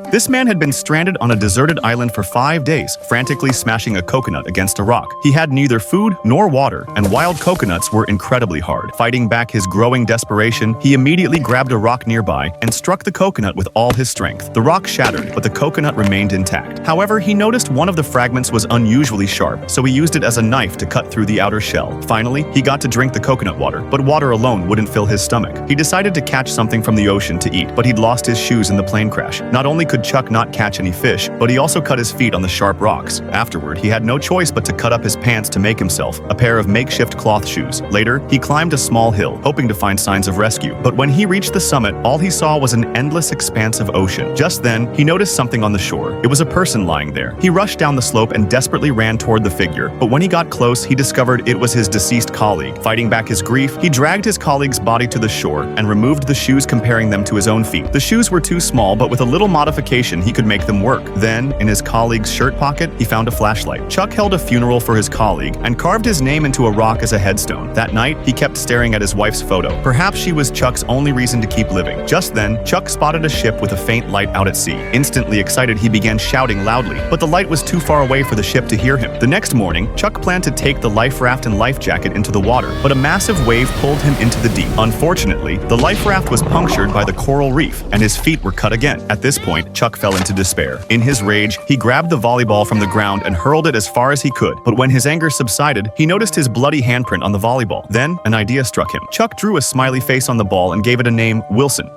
This man had been stranded on a deserted island for 5 days, frantically smashing a coconut against a rock. He had neither food nor water, and wild coconuts were incredibly hard. Fighting back his growing desperation, he immediately grabbed a rock nearby and struck the coconut with all his strength. The rock shattered, but the coconut remained intact. However, he noticed one of the fragments was unusually sharp, so he used it as a knife to cut through the outer shell. Finally, he got to drink the coconut water, but water alone wouldn't fill his stomach. He decided to catch something from the ocean to eat, but he'd lost his shoes in the plane crash. Not only could Chuck not catch any fish, but he also cut his feet on the sharp rocks. Afterward, he had no choice but to cut up his pants to make himself a pair of makeshift cloth shoes. Later, he climbed a small hill, hoping to find signs of rescue. But when he reached the summit, all he saw was an endless expanse of ocean. Just then, he noticed something on the shore. It was a person lying there. He rushed down the slope and desperately ran toward the figure. But when he got close, he discovered it was his deceased colleague. Fighting back his grief, he dragged his colleague's body to the shore and removed the shoes, comparing them to his own feet. The shoes were too small, but with a little modification, he could make them work. Then, in his colleague's shirt pocket, he found a flashlight. Chuck held a funeral for his colleague and carved his name into a rock as a headstone. That night, he kept staring at his wife's photo. Perhaps she was Chuck's only reason to keep living. Just then, Chuck spotted a ship with a faint light out at sea. Instantly excited, he began shouting loudly, but the light was too far away for the ship to hear him. The next morning, Chuck planned to take the life raft and life jacket into the water, but a massive wave pulled him into the deep. Unfortunately, the life raft was punctured by the coral reef, and his feet were cut again. At this point, Chuck fell into despair. In his rage, he grabbed the volleyball from the ground and hurled it as far as he could. But when his anger subsided, he noticed his bloody handprint on the volleyball. Then, an idea struck him. Chuck drew a smiley face on the ball and gave it a name, Wilson.